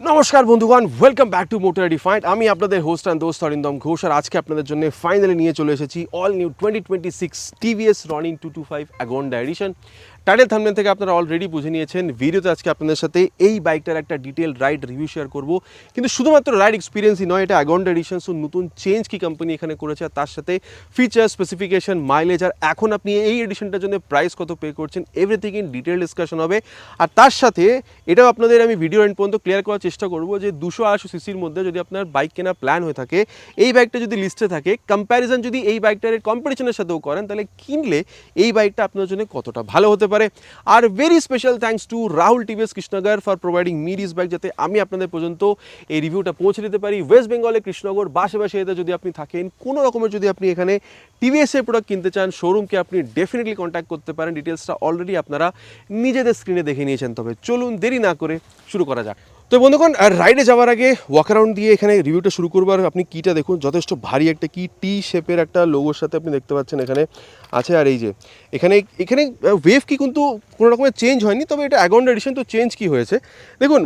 নমস্কার বন্ধুগণ, welcome back to motor defined. আমি আপনাদের হোস্ট অ্যান্ড দোস্ত অরিন্দম ঘোষ, আর আজকে আপনাদের জন্য ফাইনালি নিয়ে চলে এসেছি all new 2026 TVS রনিং 225 অ্যাগন্ডা addition. Title thumbnail থেকে আপনারা অলরেডি বুঝে নিয়েছেন। ভিডিওতে আজকে আপনাদের সাথে এই বাইকটার একটা ডিটেল রাইড রিভিউ শেয়ার করব, কিন্তু শুধুমাত্র রাইড এক্সপিরিয়েন্সই নয়, এটা অ্যাগন্ডা এডিশন। সো নতুন চেঞ্জ কি কোম্পানি এখানে করেছে, আর তার সাথে ফিচার, স্পেসিফিকেশন, মাইলেজ, আর এখন আপনি এই এডিশনটার জন্য প্রাইস কত পে করছেন, এভরিথিং ইন ডিটেল ডিসকাশন হবে। আর তার সাথে এটাও আপনাদের আমি ভিডিও এন্ড পর্যন্ত ক্লিয়ার করার চেষ্টা করবো যে 200-250 সিসির মধ্যে যদি আপনার বাইক কেনার প্ল্যান হয়ে থাকে, এই বাইকটা যদি লিস্টে থাকে, কম্প্যারিজন যদি এই বাইকটার কম্পিটিশনের সাথেও করেন, তাহলে কিনলে এই বাইকটা আপনার জন্য কতটা ভালো হতে পারে। Are very special thanks to Rahul TVS Krishnanagar for providing me this bike, যাতে আমি আপনাদের পর্যন্ত এই রিভিউটা পৌঁছে দিতে পারি। ওয়েস্ট বেঙ্গলে কৃষ্ণনগর বাসে এতে যদি আপনি থাকেন, কোনো রকমের যদি আপনি এখানে টিভিএসের প্রোডাক্ট কিনতে চান, শোরুমকে আপনি ডেফিনেটলি কন্ট্যাক্ট করতে পারেন। ডিটেলসটা অলরেডি আপনারা নিজেদের স্ক্রিনে দেখে নিয়েছেন। তবে চলুন দেরি না করে শুরু করা যাক। তো বন্ধুগণ, রাইডে যাওয়ার আগে ওয়াক অ্যারাউন্ড দিয়ে এখানে রিভিউটা শুরু করবো। আর আপনি কিটা দেখুন, যথেষ্ট ভারী একটা কি, টি শেপের একটা লোগোর সাথে আপনি দেখতে পাচ্ছেন এখানে আছে। আর এই যে এখানে এখানে ওয়েভ কি কিন্তু কোনো রকমের চেঞ্জ হয়নি, তবে এটা অ্যাগন্ডা এডিশন, তো চেঞ্জ কি হয়েছে দেখুন।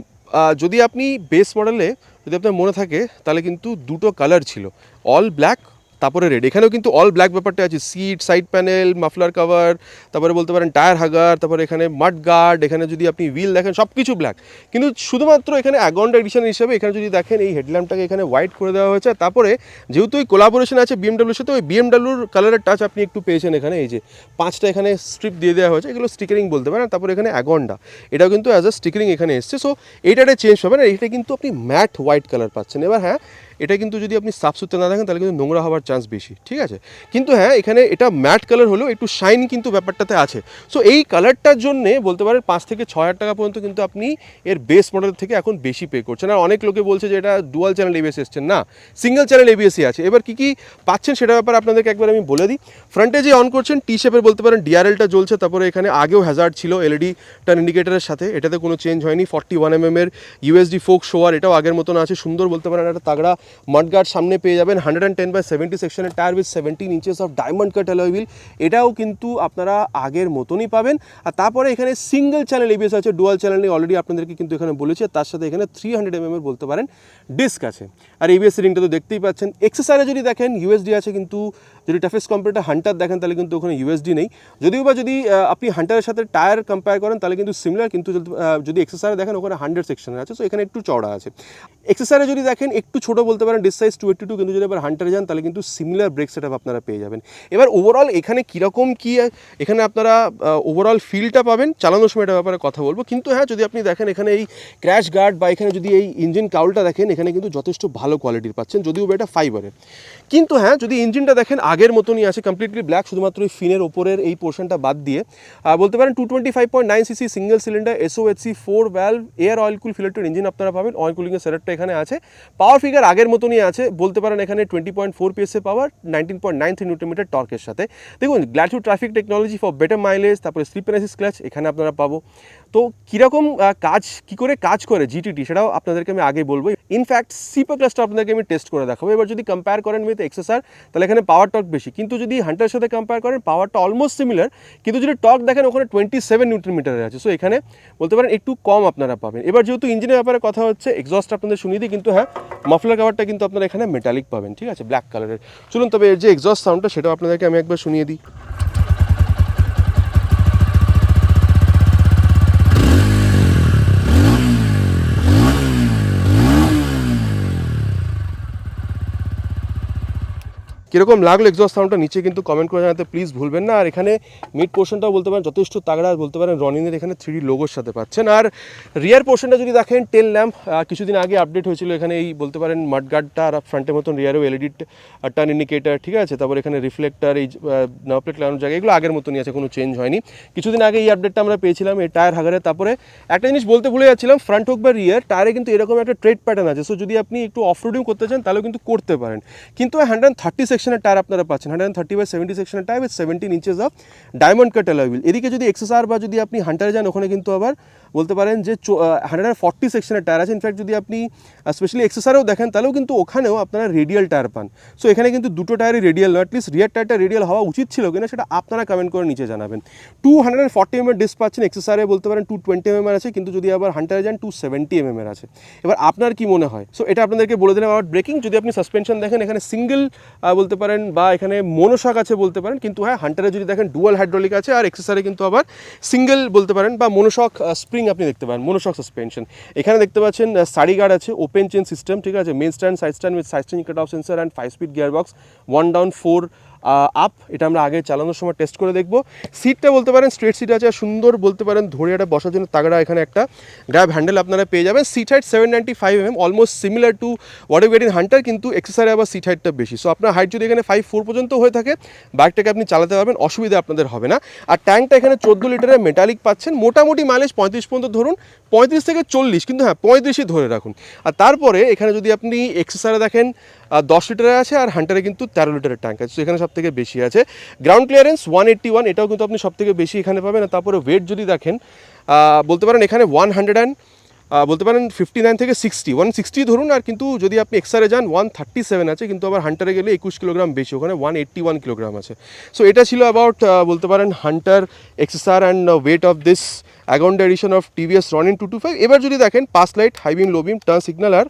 যদি আপনি বেস মডেলে যদি আপনার মনে থাকে, তাহলে কিন্তু দুটো কালার ছিল, অল ব্ল্যাক তারপরে রেড। এখানেও কিন্তু অল ব্ল্যাক ব্যাপারটা আছে, seat, side panel, muffler cover, তারপরে বলতে পারেন টায়ার হাগার, তারপরে এখানে মাড গার্ড, এখানে যদি আপনি হুইল দেখেন সব কিছু ব্ল্যাক। কিন্তু শুধুমাত্র এখানে অ্যাগন্ডা এডিশন হিসেবে এখানে যদি দেখেন, এই হেডল্যাম্পটাকে এখানে হোয়াইট করে দেওয়া হয়েছে। তারপরে যেহেতু এই কোলাবোরেশন আছে বিএমডাব্লিউর সাথে, ওই বিএমডাব্লিউর কালারের টাচ আপনি একটু পেয়েছেন এখানে। এই যে 5টা এখানে স্ট্রিপ দিয়ে দেওয়া হয়েছে, এগুলো স্টিকারিং বলতে পারেন। তারপরে এখানে অ্যাগন্ডা, এটাও কিন্তু অ্যাজ আ স্টিকারিং এখানে এসছে। সো এইটাতে চেঞ্জ হবে না, এইটা কিন্তু আপনি ম্যাট হোয়াইট কালার পাচ্ছেন। এবার হ্যাঁ, এটা কিন্তু যদি আপনি সাফ সুতরা না দেখেন, তাহলে কিন্তু নোংরা হওয়ার চান্স বেশি, ঠিক আছে। কিন্তু হ্যাঁ, এখানে এটা ম্যাট কালার হলেও একটু শাইন কিন্তু ব্যাপারটাতে আছে। সো এই কালারটার জন্যে বলতে পারেন 5 থেকে 6 হাজার টাকা পর্যন্ত কিন্তু আপনি এর বেস মডেল থেকে এখন বেশি পে করছেন। আর অনেক লোকে বলছে যে এটা ডুয়াল চ্যানেল এবিএস এসছেন, না, সিঙ্গেল চ্যানেল এবিএসই আছে। এবার কি পাচ্ছেন সেটা ব্যাপারে আপনাদেরকে একবার আমি বলে দিই। ফ্রন্টে যে অন করছেন টি শেপের বলতে পারেন ডিআরএলটা জ্বলছে। তারপরে এখানে আগেও হ্যাজার্ড ছিল এলইডি টার্ন ইন্ডিকেটারের সাথে, এটাতে কোনো চেঞ্জ হয়নি। 41mm এর ইউএসডি ফোক শোয়ার, এটাও আগের মতন আছে, সুন্দর বলতে পারেন। একটা তাগড়া মাডগার্ড সামনে পেয়ে যাবেন। 110/70 সেকশনের tyre with 17 inches of diamond cut alloy wheel, এটাও কিন্তু আপনারা আগের মতনই পাবেন। আর তারপরে এখানে সিঙ্গেল চ্যানেল এবিএস আছে, ডুয়াল চ্যানেল নেই, অলরেডি আপনাদেরকে কিন্তু এখানে বলেছি। তার সাথে এখানে 300mm এর বলতে পারেন ডিস্ক আছে। আর এবিএস রিংটা তো দেখতেই পাচ্ছেন। এক্সেসরে যদি দেখেন ইউএসডি আছে, কিন্তু যদি টাফেস্ট কম্পিউটার হান্টার দেখেন, তাহলে কিন্তু ওখানে ইউএসডি নেই। যদিও বা যদি আপনি হান্টারের সাথে টায়ার কম্পেয়ার করেন, তাহলে কিন্তু সিমিলার। কিন্তু যদি এক্সেসরে দেখেন, ওখানে 100 সেকশনের আছে, সো এখানে একটু চওড়া আছে। এক্সেসরে যদি দেখেন একটু ছোটো বলতে পারেন, ডিস সাইজ 282, কিন্তু যদি এবার হান্টারে যান, তাহলে কিন্তু সিমিলার ব্রেক সেটআপ আপনারা পেয়ে যাবেন। এবার ওভারঅল এখানে কীরকম কী এখানে আপনারা ওভারঅল ফিলটা পাবেন, চালানোর সময় এটার ব্যাপারে কথা বলবো। কিন্তু হ্যাঁ, যদি আপনি দেখেন এখানে এই ক্র্যাশ গার্ড বা এখানে যদি এই ইঞ্জিন কাউলটা দেখেন, এখানে কিন্তু যথেষ্ট ভালো কোয়ালিটির পাচ্ছেন, যদিও এটা ফাইবারের। কিন্তু হ্যাঁ, যদি ইঞ্জিনটা দেখেন আগের মতনই আছে, কমপ্লিটলি ব্ল্যাক, শুধুমাত্র ওই ফিনের ওপরের এই পোর্শনটা বাদ দিয়ে বলতে পারেন 225.9 cc single cylinder SOHC 4 valve air oil cool filter engine আপনারা পাবেন। অয়েল কুলিংয়ের সেটআপটা এখানে আছে। পাওয়ার ফিগার আগের মতনই আছে, বলতে পারেন এখানে 20.4 PS পাওয়ার, 19.93 নিউটন টর্কের সাথে। দেখুন, glad traffic technology for better mileage, তারপরে স্লিপ অ্যাসিস্ট ক্লাচ এখানে আপনারা পাবো। তো কীরকম কী করে কাজ করে জিটিটি, সেটাও আপনাদেরকে আমি আগে বলবো। ইনফ্যাক্ট সিপো ক্লাসটা আপনাদেরকে আমি টেস্ট করে দেখাবো। এবার যদি কম্পেয়ার করেন উইথ এক্সেসর, তাহলে এখানে পাওয়ার টর্ক বেশি। কিন্তু যদি হান্টারের সাথে কম্পেয়ার করেন, পাওয়ারটা অলমোস্ট সিমিলার, কিন্তু যদি টর্ক দেখেন ওখানে 27 নিউটন মিটারের আছে। সো এখানে বলতে পারেন একটু কম আপনারা পাবেন। এবার যেহেতু ইঞ্জিনের ব্যাপারে কথা হচ্ছে, এক্সস্ট আপনাদের শুনিয়ে দিই। কিন্তু হ্যাঁ, মাফলার কাভারটা কিন্তু আপনারা এখানে মেটালিক পাবেন, ঠিক আছে, ব্ল্যাক কালারের। চলুন তবে এর যে এক্সস্ট সাউন্ডটা, সেটাও আপনাদেরকে আমি একবার শুনিয়ে দিই। কীরকম লাগলো এক্সস্ট সাউন্ডটা নিচে কিন্তু কমেন্ট করে জানাতে প্লিজ ভুলবেন না। আর এখানে মিড পোর্শনটাও বলতে পারেন যথেষ্ট তাগড়া, বলতে পারেন রনিনের এখানে 3D লোগোর সাথে পাচ্ছেন। আর রিয়ার পোর্শনটা যদি দেখেন, টেল ল্যাম্প কিছুদিন আগে আপডেট হয়েছিল এখানে, এই বলতে পারেন মাডগার্ডটা, আর ফ্রন্টের মতন রিয়ারেও এলইডি টার্ন ইন্ডিকেটার, ঠিক আছে। তারপর এখানে রিফ্লেক্টার, এই নাম্বার প্লেট লাগানোর জায়গা, এগুলো আগের মতনই আছে, কোনো চেঞ্জ হয়নি। কিছুদিন আগে এই আপডেটটা আমরা পেয়েছিলাম এই টায়ার হাগারে। তারপরে একটা জিনিস বলতে ভুলে যাচ্ছিলাম, ফ্রন্ট হোক বা রিয়ার টায়ারে কিন্তু এরকম একটা ট্রেড প্যাটার্ন আছে। সো যদি আপনি একটু অফ রোডিং করতে চান, তাহলেও কিন্তু করতে পারেন। কিন্তু 130 সেকশনের টায়ার আপনারা পাচ্ছেন, 130/70 সেকশনের tyre with 17 inches of diamond cut alloy wheel. এদিকে যদি এক্সএসআর বা যদি আপনি হান্টারে যান, ওখানে কিন্তু আবার বলতে পারেন যে 140 সেকশনের টায়ার আছে। ইনফ্যাক্ট যদি আপনি স্পেশালি এক্সেসারেও দেখেন তাহলেও কিন্তু ওখানেও আপনারা রেডিয়াল টায়ার পান। সো এখানে কিন্তু দুটো টায়ারই রেডিয়াল নয়, অ্যাটলিস্ট রিয়ার টায়ারটা রেডিয়াল হওয়া উচিত ছিল কিনা সেটা আপনারা কমেন্ট করে নিচে জানাবেন। 240 mm ডিস্ক পাচ্ছেন, এক্সেসারে বলতে পারেন 220 mm আছে, কিন্তু যদি আবার হান্টারে যান 270 mm আছে। এবার আপনার কি মনে হয়? সো এটা আপনাদেরকে বলে দিলাম আবার ব্রেকিং। যদি আপনি সাসপেনশন দেখেন এখানে সিঙ্গেল বলতে পারেন বা এখানে মনোশক আছে বলতে পারেন, কিন্তু হ্যাঁ হান্টারে যদি দেখেন ডুয়াল হাইড্রোলিক আছে, আর এক্সেসারে কিন্তু আবার সিঙ্গেল বলতে পারেন বা মনোশক স্প্রিং আপনি দেখতে পারেন, মনোশক সাসপেনশন। এখানে দেখতে পাচ্ছেন সারি গার্ড আছে, ওপেন চেন সিস্টেম, ঠিক আছে, main stand, side stand with side stand cut off sensor and 5-speed gear box, 1 down 4 up. এটা আমরা আগে চালানোর সময় টেস্ট করে দেখবো। সিটটা বলতে পারেন স্ট্রেট সিট আছে, সুন্দর বলতে পারেন ধরে একটা বসার জন্য তাগড়া এখানে একটা গ্র্যাব হ্যান্ডেল আপনারা পেয়ে যাবেন। Seat height 795 mm, almost similar to what you get in Hunter, কিন্তু এক্সেসারে আবার সিট হাইটটা বেশি। সো আপনার হাইট যদি এখানে 5'4" পর্যন্ত হয়ে থাকে, বাইকটাকে আপনি চালাতে পারবেন, অসুবিধা আপনাদের হবে না। আর ট্যাঙ্কটা এখানে 14 লিটারের মেটালিক পাচ্ছেন, মোটামুটি মাইলেজ 35 পর্যন্ত ধরুন, 35 থেকে 40, কিন্তু হ্যাঁ 35ই ধরে রাখুন। আর তারপরে এখানে যদি আপনি এক্সেসারে দেখেন 10 লিটারের আছে, আর হান্টারে কিন্তু 13 লিটারের ট্যাঙ্ক আছে। সো এখানে সব থেকে বেশি আছে। গ্রাউন্ড ক্লিয়ারেন্স 181, এটাও কিন্তু আপনি সব থেকে বেশি এখানে পাবেন। আর তারপরে ওয়েট যদি দেখেন বলতে পারেন এখানে 100 বলতে পারেন 59 থেকে 160 ধরুন, আর কিন্তু যদি আপনি এক্সআরে যান 137 আছে, কিন্তু আবার হান্টারে গেলে 21 কিলোগ্রাম বেশি, ওখানে 181 কিলোগ্রাম আছে। সো এটা ছিল অ্যাবাউট বলতে পারেন Hunter, XSR and weight of this Agonda edition of TVS Ronin 225। এবার যদি দেখেন pass light, high beam, low beam, turn signal আর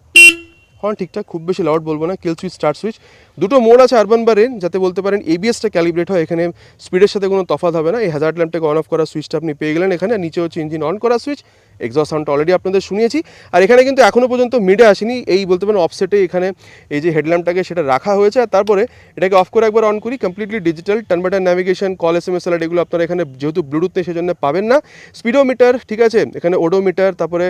হর্ন ঠিকঠাক, খুব বেশি লাউড বলবো না, কিল সুইচ, স্টার্ট সুইচ, দুটো মোড আছে আরবান বা রেন, যাতে বলতে পারেন এবিএসটা ক্যালিব্রেট হয়, এখানে স্পিডের সাথে কোনো তফাৎ হবে না। এই হ্যাজার্ড ল্যাম্পটাকে অন অফ করার সুইচটা আপনি পেয়ে গেলেন এখানে, নিচে হচ্ছে ইঞ্জিন অন করার সুইচ, এক্সস্ট সাউন্ডটা অলরেডি আপনাদের শুনিয়েছি। আর এখানে কিন্তু এখনও পর্যন্ত মিডে আসেনি, এই বলতে পারেন অফসেটে এখানে এই যে হেডল্যাম্পটাকে সেটা রাখা হয়েছে। আর তারপরে এটাকে অফ করে একবার অন করি, completely digital, turn button navigation, call, SMS alert, এগুলো আপনারা এখানে যেহেতু ব্লুটুথ নেই সেজন্য পাবেন না। স্পিডোমিটার, ঠিক আছে, এখানে ওডোমিটার, তারপরে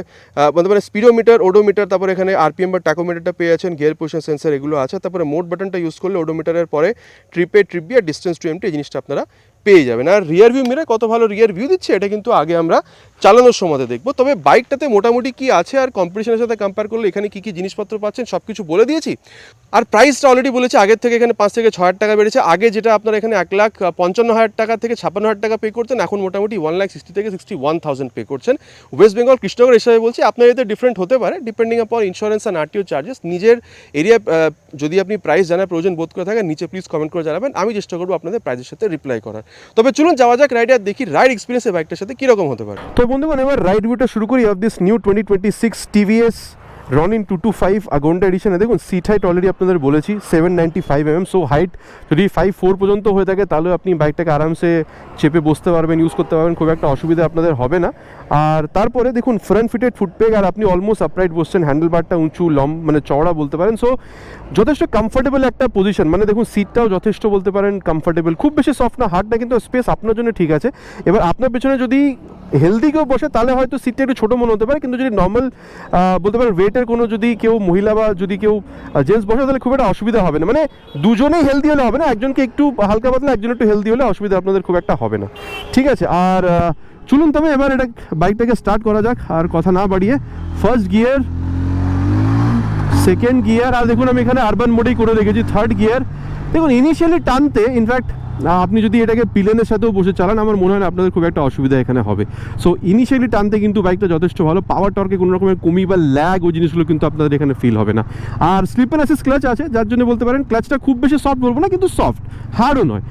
বলতে পারেন স্পিডোমিটার, ওডোমিটার, তারপরে এখানে RPM বা ট্যাকোমিটারটা পেয়ে আছেন, গিয়ার পজিশন সেন্সার এগুলো আছে। তারপরে মোড বাটনটা ইউজ করলে ওডোমিটারের পরে ট্রিপ বি আর ডিস্টেন্স টু এমটি, এই জিনিসটা আপনারা পেয়ে যাবেন। আর রিয়ার ভিউ মিরর কত ভালো রিয়ার ভিউ দিচ্ছে এটা কিন্তু আগে আমরা চালানোর সময় দেখবো। তবে বাইকটাতে মোটামুটি কি আছে আর কম্পিটিশনের সাথে কম্পেয়ার করলে এখানে কী কী জিনিসপত্র পাচ্ছেন সব কিছু বলে দিয়েছি। আর প্রাইসটা অলরেডি বলেছি, আগের থেকে এখানে 5 থেকে 6 হাজার টাকা বেড়েছে। আগে যেটা আপনারা এখানে 1,55,000 টাকা থেকে 56,000 টাকা পে করতেন, এখন মোটামুটি 1,60,000 থেকে 61,000 পে করছেন। ওয়েস্ট বেঙ্গল কৃষ্ণনগর হিসাবে বলছি, আপনার এতে ডিফারেন্ট হতে পারে ডিপেন্ডিং আপন ইন্স্যুরেন্স অ্যান্ড RTO চার্জেস। নিজের এরিয়া যদি আপনি প্রাইস জানার প্রয়োজন বোধ করে থাকেন, নিচে প্লিজ কমেন্ট করে জানাবেন, আমি চেষ্টা করবো আপনাদের প্রাইসের সাথে রিপ্লাই করার। তবে চলুন যাওয়া যাক রাইডে, আর দেখি রাইড এক্সপিরিয়েন্স এই বাইকটার সাথে কীরকম হতে পারে। তো বন্ধুগণ, এবার রাইড ভিউটা শুরু করি of this new 2026 TVS Ronin 225 আগন্ডা এডিশনে। দেখুন সিট হাইট অলরেডি আপনাদের বলেছি 795 mm, সো হাইট যদি 5'4" পর্যন্ত হয়ে থাকে তাহলে আপনি বাইকটাকে আরামসে চেপে বসতে পারবেন, ইউজ করতে পারবেন, খুব একটা অসুবিধা আপনাদের হবে না। আর তারপরে দেখুন ফ্রন্ট ফিটেড ফুটপেগ, আর আপনি অলমোস্ট আপরাইট বসছেন, হ্যান্ডেল বারটা উঁচু মানে চওড়া বলতে পারেন। সো যথেষ্ট কমফোর্টেবল একটা পজিশন, মানে দেখুন সিটটাও যথেষ্ট বলতে পারেন কমফোর্টেবল, খুব বেশি সফট না, হার্ড না, কিন্তু স্পেস আপনার জন্য ঠিক আছে। এবার আপনার পেছনে যদি হেলদি কেউ বসে তাহলে হয়তো সিটটা একটু ছোটো মনে হতে পারে, কিন্তু যদি নর্মাল বলতে পারেন ওয়েটের কোনো যদি কেউ মহিলা বা যদি কেউ জেন্টস বসে তাহলে খুব একটা অসুবিধা হবে না। মানে দুজনেই হেলদি হলে হবে না, একজনকে একটু হালকা পাতলা, একজন একটু হেলদি হলে অসুবিধা আপনাদের খুব একটা হবে না, ঠিক আছে। আর চলুন তবে এবার এটা বাইকটাকে স্টার্ট করা যাক, আর কথা না বাড়িয়ে ফার্স্ট গিয়ার, সেকেন্ড গিয়ার, আর দেখুন আমি এখানে আরবান মোডেই করে রেখেছি থার্ড গিয়ার। দেখুন ইনিশিয়ালি টানতে ইনফ্যাক্ট আপনি যদি এটাকে প্লেনের সাথেও বসে চালান আমার মনে হয় না আপনাদের খুব একটা অসুবিধা এখানে হবে। সো ইনিশিয়ালি টানতে কিন্তু বাইকটা যথেষ্ট ভালো, পাওয়ার টর্কে কোনো রকমের কমি বা ল্যাগ ওই জিনিসগুলো কিন্তু আপনাদের এখানে ফিল হবে না। আর স্লিপ অ্যান্ড অ্যাসিস্ট ক্লাচ আছে, যার জন্য বলতে পারেন ক্লাচটা খুব বেশি সফট বলবো না, কিন্তু সফট, হার্ডও নয়।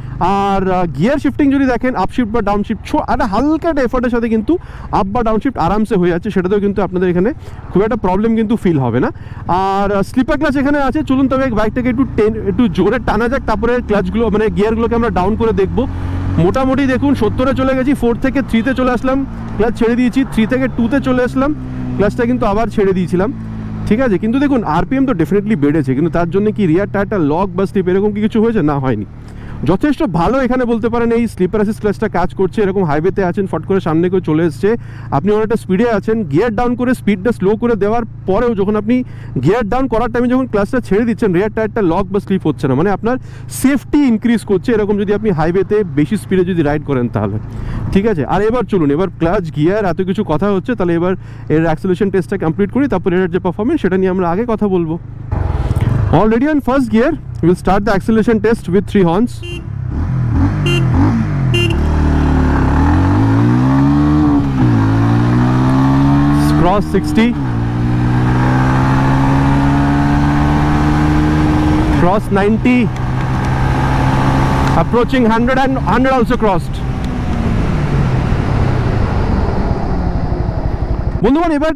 আর গিয়ার শিফটিং যদি দেখেন আপ শিফট বা ডাউন শিফট একটা হালকা একটা এফোর্টের সাথে কিন্তু আপ বা ডাউন শিফট আরামসে হয়ে যাচ্ছে, সেটাতেও কিন্তু আপনাদের এখানে খুব একটা প্রবলেম কিন্তু ফিল হবে না। আর স্লিপার ক্লাচ এখানে আছে। চলুন তবে বাইকটাকে একটু জোরে টানা যাক, তারপরে ক্লাচগুলো মানে গিয়ারগুলোকে আমরা ডাউন করে দেখবো। মোটামুটি দেখুন 70-এ চলে গেছি, 4 থেকে 3-তে চলে আসলাম, ক্লাচ ছেড়ে দিয়েছি, 3 থেকে 2-তে চলে আসলাম, ক্লাচটা কিন্তু আবার ছেড়ে দিয়েছিলাম, ঠিক আছে। কিন্তু দেখুন RPM তো ডেফিনেটলি বেড়েছে, কিন্তু তার জন্য কি রিয়ার টায়ারটা লক বা স্লিপ এরকম কি কিছু হয়েছে? না, হয়নি। যথেষ্ট ভালো এখানে বলতে পারেন এই স্লিপার অ্যাসিস্ট ক্লাচটা কাজ করছে। এরকম হাইওয়েতে আছেন, ফট করে সামনে কেউ চলে এসছে, আপনি অনেকটা স্পিডে আছেন, গিয়ার ডাউন করে স্পিডটা স্লো করে দেওয়ার পরেও যখন আপনি গিয়ার ডাউন করার টাইমে যখন ক্লাচটা ছেড়ে দিচ্ছেন, রিয়ার টায়ারটা লক বা স্লিপ হচ্ছে না, মানে আপনার সেফটি ইনক্রিজ করছে এরকম যদি আপনি হাইওয়েতে বেশি স্পিডে যদি রাইড করেন তাহলে, ঠিক আছে। আর এবার চলুন, এবার ক্লাচ গিয়ার এত কিছু কথা হচ্ছে, তাহলে এবার এর অ্যাক্সেলারেশন টেস্টটা কমপ্লিট করি, তারপর এর যে পারফরমেন্স সেটা নিয়ে আমরা আগে কথা বলবো। Already on first gear, we'll start the acceleration test with 3 horns. Cross 60, cross 90, approaching 100 and 100 also crossed. বন্ধুগণ, এবার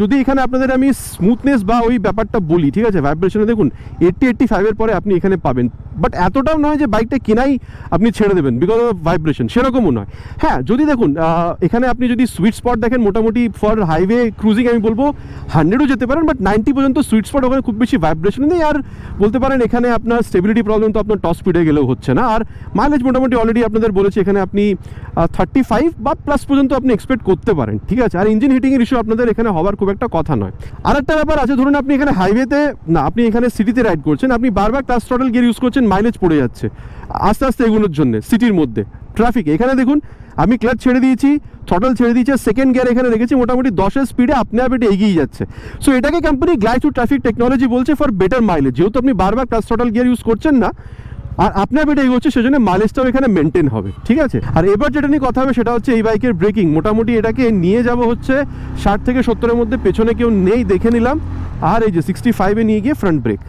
যদি এখানে আপনাদের আমি স্মুথনেস বা ওই ব্যাপারটা বলি, ঠিক আছে, ভাইব্রেশনে দেখুন 80-85 পরে আপনি এখানে পাবেন, বাট এতটাও নয় যে বাইকটা কেনাই আপনি ছেড়ে দেবেন বিকজ অফ ভাইব্রেশন, সেরকমও নয়। হ্যাঁ, যদি দেখুন এখানে আপনি যদি সুইট স্পট দেখেন, মোটামুটি ফর হাইওয়ে ক্রুজিং আমি বলবো 100ও যেতে পারেন, বাট 90 পর্যন্ত সুইট স্পট, ওখানে খুব বেশি ভাইব্রেশন নেই। আর বলতে পারেন এখানে আপনার স্টেবিলিটি প্রবলেম তো আপনার টপ স্পিডে গেলেও হচ্ছে না। আর মাইলেজ মোটামুটি অলরেডি আপনাদের বলেছি, এখানে আপনি 35 বা প্লাস পর্যন্ত আপনি এক্সপেক্ট করতে পারেন, ঠিক আছে। আর ইঞ্জিন হিটিংয়ের ইস্যু আপনাদের এখানে হওয়ার খুব একটা কথা নয়। আর একটা ব্যাপার আছে, ধরুন আপনি এখানে হাইওয়েতে না, আপনি এখানে সিটিতে রাইড করছেন, আপনি বারবার ক্লাচ থ্রটল গিয়ার ইউজ করছেন, মাইলেজ পড়ে যাচ্ছে আস্তে আস্তে এগুলোর জন্য সিটির মধ্যে ট্রাফিকে। এখানে দেখুন আমি ক্লাচ ছেড়ে দিয়েছি, থ্রটল ছেড়ে দিয়েছি, সেকেন্ড গিয়ার এখানে রেখেছি, মোটামুটি 10-এর স্পিডে আপনি এটা এগিয়ে যাচ্ছে। সো এটাকে company glide through traffic technology বলছে ফর বেটার মাইলেজ। যেহেতু আপনি বারবার ক্লাচ থ্রটল গিয়ার ইউজ করছেন না আর আপনার বেটে এগোচ্ছে, সেজন্য মাইলেজটাও এখানে মেনটেন হবে, ঠিক আছে। আর এবার যেটা নিয়ে কথা হবে সেটা হচ্ছে এই বাইকের ব্রেকিং। মোটামুটি এটাকে নিয়ে যাব হচ্ছে 60 থেকে 70-এর মধ্যে, পেছনে কেউ নেই দেখে নিলাম। আর এই যে 65-এ নিয়ে গিয়ে ফ্রন্ট ব্রেক।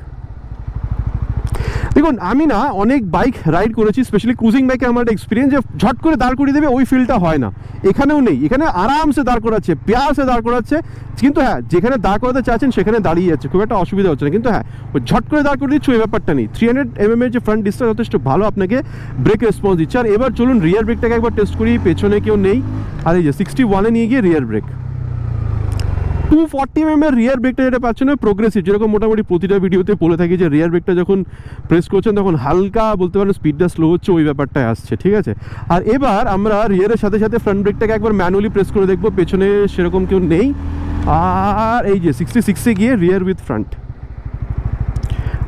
দেখুন আমি না অনেক বাইক রাইড করেছি, স্পেশালি ক্রুজিং বাইকে আমার একটা এক্সপিরিয়েন্স, যে ঝট করে দাঁড় করিয়ে দেবে ওই ফিলটা হয় না, এখানেও নেই। এখানে আরামসে দাঁড় করাচ্ছে, প্যাসে দাঁড় করাচ্ছে, কিন্তু হ্যাঁ যেখানে দাঁড় করাতে চাচ্ছেন সেখানে দাঁড়িয়ে যাচ্ছে, খুব একটা অসুবিধা হচ্ছে না। কিন্তু হ্যাঁ, ওই ঝট করে দাঁড় করে দিচ্ছ ওই ব্যাপারটা নেই। 300 mm যে ফ্রন্ট ডিসটা যথেষ্ট ভালো আপনাকে ব্রেক রেসপন্স দিচ্ছে। আর এবার চলুন রিয়ার ব্রেকটাকে একবার টেস্ট করি, পেছনে কেউ নেই। আর এই যে 61-এ নিয়ে গিয়ে রিয়ার ব্রেক, 240 mm রিয়ার ব্রেকটা যেটা পাচ্ছেন না প্রোগ্রেসিভ, যেরকম মোটামুটি প্রতিটা ভিডিওতে বলে থাকি যে রিয়ার ব্রেকটা যখন প্রেস করছেন তখন হালকা বলতে পারেন স্পিডটা স্লো হচ্ছে, ওই ব্যাপারটাই আসছে, ঠিক আছে। আর এবার আমরা রিয়ারের সাথে সাথে ফ্রন্ট ব্রেকটাকে একবার ম্যানুয়ালি প্রেস করে দেখবো, পেছনে সেরকম কেউ নেই। আর এই যে 66-এ গিয়ে রিয়ার উইথ ফ্রন্ট,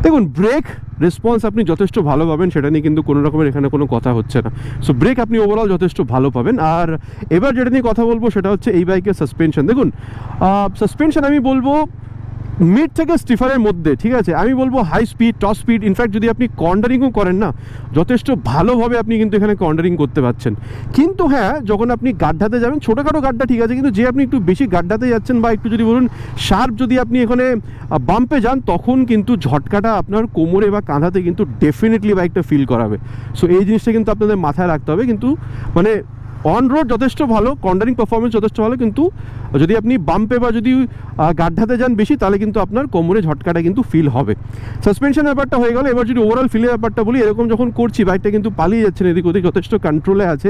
দেখুন ব্রেক রেসপন্স আপনি যথেষ্ট ভালো পাবেন, সেটা নিয়ে কিন্তু কোনো রকমের এখানে কোনো কথা হচ্ছে না। সো ব্রেক আপনি ওভারঅল যথেষ্ট ভালো পাবেন। আর এবার যেটা নিয়ে কথা বলবো সেটা হচ্ছে এই বাইকের সাসপেনশন। দেখুন সাসপেনশন আমি বলবো মিড থেকে স্টিফারের মধ্যে, ঠিক আছে। আমি বলবো high speed, top speed, in fact যদি আপনি কর্নারিংও করেন না, যথেষ্ট ভালোভাবে আপনি কিন্তু এখানে কর্নারিং করতে পারছেন। কিন্তু হ্যাঁ, যখন আপনি গাড্ডাতে যাবেন, ছোটোখাটো গাড্ডা ঠিক আছে, কিন্তু যে আপনি একটু বেশি গাড্ডাতে যাচ্ছেন বা একটু যদি বলুন শার্প যদি আপনি এখানে বাম্পে যান, তখন কিন্তু ঝটকাটা আপনার কোমরে বা কাঁধাতে কিন্তু ডেফিনেটলি বাইকটা ফিল করাবে। সো এই জিনিসটা কিন্তু আপনাদের মাথায় রাখতে হবে। কিন্তু মানে অন রোড যথেষ্ট ভালো, কর্নারিং পারফরমেন্স যথেষ্ট ভালো, কিন্তু যদি আপনি বাম্পে বা যদি গাড্ডাতে যান বেশি, তাহলে কিন্তু আপনার কোমরে ঝটকাটা কিন্তু ফিল হবে। সাসপেনশন ব্যাপারটা হয়ে গেল। এবার যদি ওভারঅল ফিলের ব্যাপারটা বলি, এরকম যখন করছি বাইকটা কিন্তু পালিয়ে যাচ্ছে না এদিক ওদিক, যথেষ্ট কন্ট্রোলে আছে।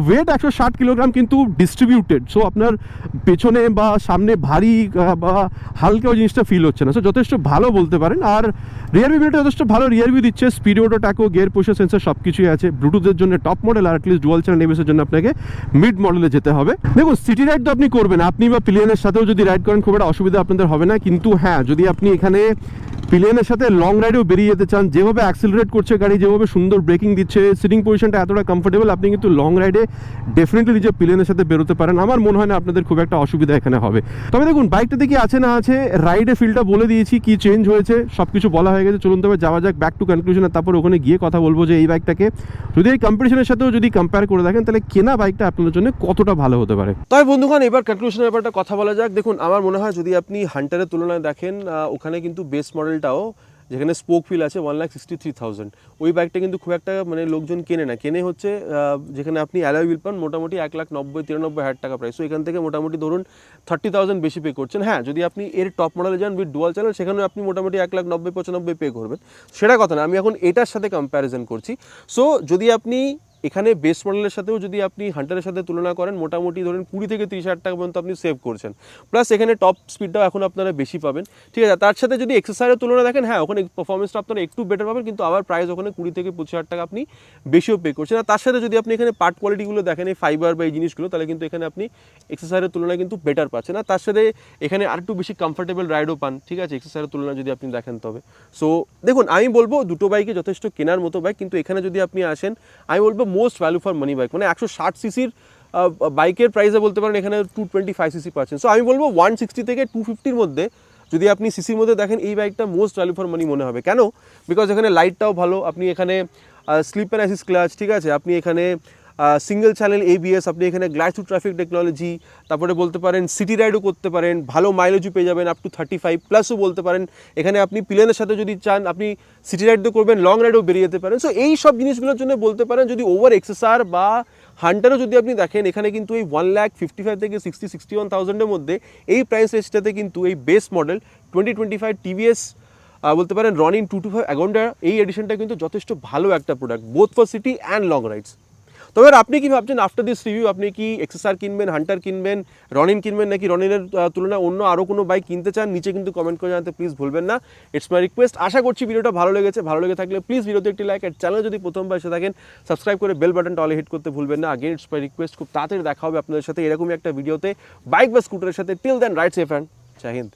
ওয়েট 160 কিলোগ্রাম কিন্তু ডিস্ট্রিবিউটেড, সো আপনার পেছনে বা সামনে ভারী বা হালকা ওই জিনিসটা ফিল হচ্ছে না। সো যথেষ্ট ভালো বলতে পারেন। আর রিয়ার ভিউটা যথেষ্ট ভালো রিয়ার ভিউ দিচ্ছে, স্পিডোটো ট্যাকো, গিয়ার পুশের সেন্সার সব কিছুই আছে। ব্লুটুথের জন্য টপ মডেল, আর অ্যাটলিস্ট ডুয়াল চ্যানেল এবিএসের জন্য আপনাকে মিড মডেলে যেতে হবে। দেখুন সিটি রাইড তো আপনি করবেন, আপনি বা পিলিয়নের সাথেও যদি রাইড করেন খুব একটা অসুবিধা আপনাদের হবে না। কিন্তু হ্যাঁ, যদি আপনি এখানে পিলিয়নের সাথে লং রাইডেও বেরিয়ে যেতে চান, যেভাবে অ্যাক্সেলারেট করছে গাড়ি, যেভাবে সুন্দর ব্রেকিং দিচ্ছে, সিটিং পজিশনটা এতটা কমফোর্টেবল, আপনি কিন্তু লং রাইডে ডেফিনেটলি নিজে পিলিয়নের সাথে বেরোতে পারেন। আমার মনে হয় না আপনাদের খুব একটা অসুবিধা এখানে হবে। তবে দেখুন বাইকটাতে কি আছে না আছে, রাইডে ফিলটা বলে দিয়েছি, কি চেঞ্জ হয়েছে সব কিছু বলা হয়ে গেছে। চলুন তবে যাওয়া যাক ব্যাক টু কনক্লুশনে, তারপর ওখানে গিয়ে কথা বলবো যে এই বাইকটাকে যদি এই কম্পিটিশনের সাথেও যদি কম্পেয়ার করে দেখেন, তাহলে কেনা বাইকটা আপনাদের জন্য কতটা ভালো হতে পারে। তবে বন্ধুগণ, এবার কনক্লুশনের ব্যাপারটা কথা বলা যাক। দেখুন আমার মনে হয় যদি আপনি হান্টারের তুলনায় দেখেন, ওখানে কিন্তু বেস মডেলটাও যেখানে স্পোক ফিল আছে 1,63,000, ওই বাইকটা কিন্তু খুব একটা মানে লোকজন কেনে না। কেনে হচ্ছে যেখানে আপনি অ্যালয় হুইল পান মোটামুটি 1,93,000 টাকা প্রাইস। সো এখান থেকে মোটামুটি ধরুন 30,000 বেশি পে করছেন। হ্যাঁ, যদি আপনি এর টপ মডেলে যান উইথ ডুয়াল চ্যানেল, সেখানে আপনি মোটামুটি 1,90,95,000 পে করবেন, সেটা কথা না, আমি এখন এটার সাথে কম্প্যারিজন করছি। সো যদি আপনি এখানে বেস মডেলের সাথেও যদি আপনি হান্টারের সাথে তুলনা করেন, মোটামুটি ধরেন 20 থেকে 30,000 টাকা পর্যন্ত আপনি সেভ করছেন। প্লাস এখানে টপ স্পিডটাও এখন আপনারা বেশি পাবেন, ঠিক আছে। তার সাথে যদি এক্সারসাইজের তুলনা দেখেন, হ্যাঁ ওখানে পারফরমেন্সটা আপনারা একটু বেটার পাবেন, কিন্তু আবার প্রাইস ওখানে 20 থেকে 25,000 টাকা আপনি বেশিও পে করছেন। আর তার সাথে যদি আপনি এখানে পার্ট কোয়ালিটিগুলো দেখেন, এই ফাইবার বা এই জিনিসগুলো, তাহলে কিন্তু এখানে আপনি এক্সারসাইজের তুলনায় কিন্তু বেটার পাচ্ছেন। আর তার সাথে এখানে আর একটু বেশি কমফোর্টেবল রাইডও পান, ঠিক আছে, এক্সারসাইজের তুলনায় যদি আপনি দেখেন তবে। সো দেখুন আমি বলবো দুটো বাইকে যথেষ্ট কেনার মতো বাইক, কিন্তু এখানে যদি আপনি আসেন, আমি বলবো most value for money bike. মানে 160 সিসির বাইকের প্রাইসে বলতে পারেন এখানে 225 সিসি পাচ্ছেন। সো আমি বলবো 160 থেকে 250-র মধ্যে যদি আপনি সিসির মধ্যে দেখেন, এই বাইকটা মোস্ট ভ্যালু ফর মানি মনে হবে। কেন? বিকজ এখানে লাইটটাও ভালো, আপনি এখানে স্লিপ অ্যান্ড অ্যাসিস্ট ক্লাচ, ঠিক আছে, আপনি এখানে সিঙ্গেল চ্যানেল ABS, আপনি এখানে গ্লাস টু ট্রাফিক টেকনোলজি, তারপরে বলতে পারেন সিটি রাইডও করতে পারেন, ভালো মাইলেজও পেয়ে যাবেন আপ টু 35+ও বলতে পারেন। এখানে আপনি প্লেনের সাথে যদি চান আপনি সিটি রাইডও করবেন, লং রাইডও বেরিয়ে যেতে পারেন। সো এই সব জিনিসগুলোর জন্য বলতে পারেন যদি ওভার XSR বা হান্টারও যদি আপনি দেখেন, এখানে কিন্তু এই 1,55,000 থেকে 61,000-এর মধ্যে এই প্রাইস রেঞ্জটাতে কিন্তু এই বেস মডেল 2025 TVS বলতে পারেন রনিন 225 অ্যাগন্ডা এই এডিশনটা কিন্তু যথেষ্ট ভালো একটা product, both for city and long rides. তবে আর আপনি কি ভাবছেন আফটার দিস রিভিউ, আপনি কি XSR কিনবেন, হান্টার কিনবেন, রনিন কিনবেন, নাকি রনিনের তুলনায় অন্য আরও কোনো বাইক কিনতে চান? নিচে কিন্তু কমেন্ট করে জানাতে প্লিজ ভুলবেন না, ইটস মাই রিকোয়েস্ট। আশা করছি ভিডিওটা ভালো লেগেছে। ভালো লেগে থাকলে প্লিজ ভিডিওতে একটি লাইক, আর চ্যানেল যদি প্রথমবার এসে থাকেন সাবস্ক্রাইব করে বেল বাটনটা অলে হিট করতে ভুলবেন না। আগেন ইটস মাই রিকোয়েস্ট, খুব তাড়াতাড়ি দেখা হবে আপনাদের সাথে এরকমই একটা ভিডিওতে বাইক বা স্কুটারের সাথে। Till then ride safe and জয় হিন্দ।